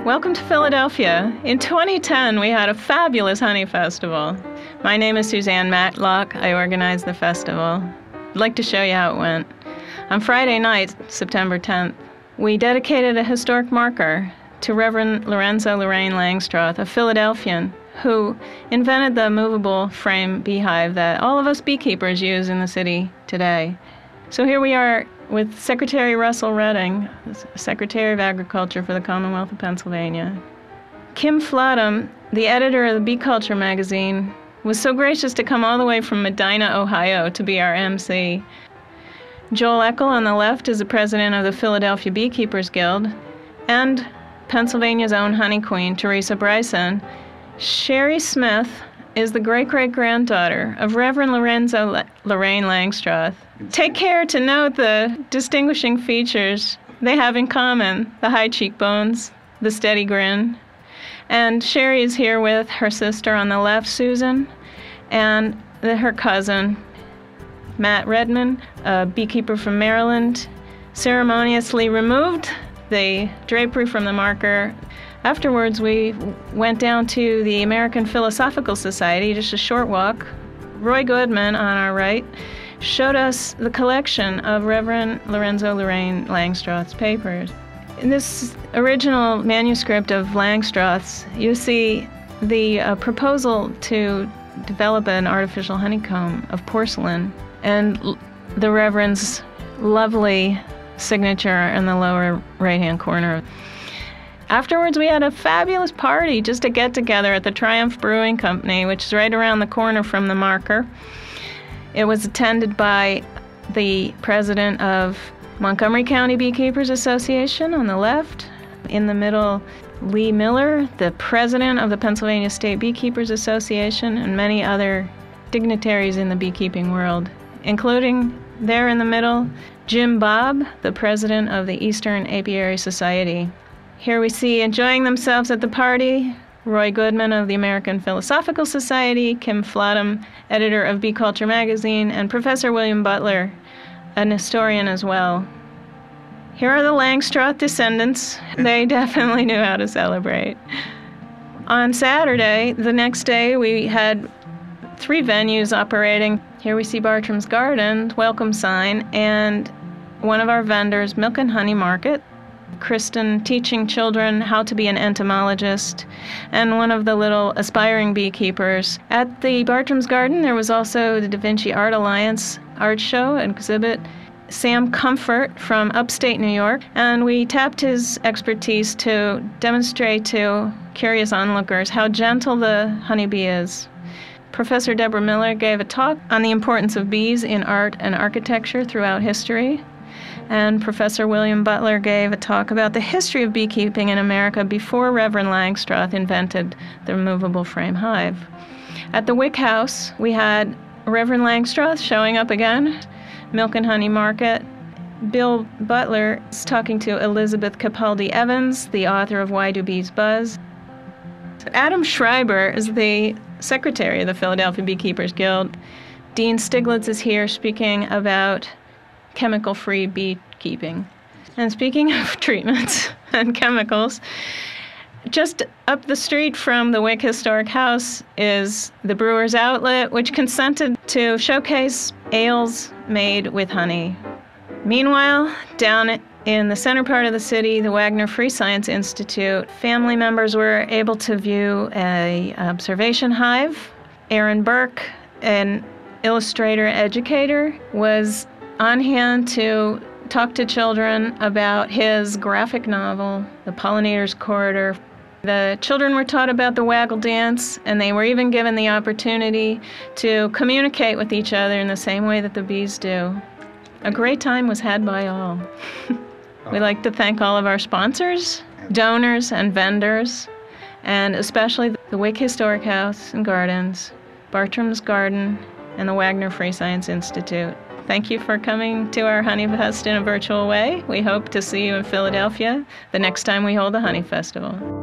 Welcome to Philadelphia. In 2010, we had a fabulous honey festival. My name is Suzanne Matlock. I organized the festival. I'd like to show you how it went. On Friday night, September 10th, we dedicated a historic marker to Reverend Lorenzo L. Langstroth, a Philadelphian who invented the movable frame beehive that all of us beekeepers use in the city today. So here we are with Secretary Russell Redding, Secretary of Agriculture for the Commonwealth of Pennsylvania. Kim Flodham, the editor of the Beeculture magazine, was so gracious to come all the way from Medina, Ohio to be our MC. Joel Eckel on the left is the president of the Philadelphia Beekeepers Guild, and Pennsylvania's own honey queen, Teresa Bryson. Sherry Smith is the great-great-granddaughter of Reverend Lorenzo L. Langstroth. Take care to note the distinguishing features they have in common: the high cheekbones, the steady grin. And Sherry is here with her sister on the left, Susan, and her cousin, Matt Redman, a beekeeper from Maryland, ceremoniously removed the drapery from the marker. Afterwards, we went down to the American Philosophical Society, just a short walk. Roy Goodman, on our right, showed us the collection of Reverend Lorenzo L. Langstroth's papers. In this original manuscript of Langstroth's, you see the proposal to develop an artificial honeycomb of porcelain, and the Reverend's lovely signature in the lower right-hand corner. Afterwards, we had a fabulous party, just a get-together at the Triumph Brewing Company, which is right around the corner from the marker. It was attended by the president of Montgomery County Beekeepers Association on the left. In the middle, Lee Miller, the president of the Pennsylvania State Beekeepers Association, and many other dignitaries in the beekeeping world, including there in the middle, Jim Bobb, the president of the Eastern Apiary Society. Here we see, enjoying themselves at the party, Roy Goodman of the American Philosophical Society, Kim Flodham, editor of Beeculture magazine, and Professor William Butler, an historian as well. Here are the Langstroth descendants. They definitely knew how to celebrate. On Saturday, the next day, we had 3 venues operating. Here we see Bartram's Garden, welcome sign, and one of our vendors, Milk and Honey Market. Kristen teaching children how to be an entomologist, and one of the little aspiring beekeepers. At the Bartram's Garden, there was also the Da Vinci Art Alliance art show and exhibit. Sam Comfort from upstate New York, and we tapped his expertise to demonstrate to curious onlookers how gentle the honeybee is. Professor Deborah Miller gave a talk on the importance of bees in art and architecture throughout history. And Professor William Butler gave a talk about the history of beekeeping in America before Reverend Langstroth invented the removable frame hive. At the Wick House, we had Reverend Langstroth showing up again, Milk and Honey Market. Bill Butler is talking to Elizabeth Capaldi Evans, the author of Why Do Bees Buzz? Adam Schreiber is the secretary of the Philadelphia Beekeepers Guild. Dean Stiglitz is here speaking about chemical-free beekeeping. And speaking of treatments and chemicals, just up the street from the Wick Historic House is the Brewer's Outlet, which consented to showcase ales made with honey. Meanwhile, down in the center part of the city, the Wagner Free Science Institute, family members were able to view an observation hive. Aaron Burke, an illustrator educator, was on hand to talk to children about his graphic novel, The Pollinator's Corridor. The children were taught about the waggle dance, and they were even given the opportunity to communicate with each other in the same way that the bees do. A great time was had by all. We'd like to thank all of our sponsors, donors, and vendors, and especially the Wick Historic House and Gardens, Bartram's Garden, and the Wagner Free Science Institute. Thank you for coming to our HoneyFest in a virtual way. We hope to see you in Philadelphia the next time we hold the Honey Festival.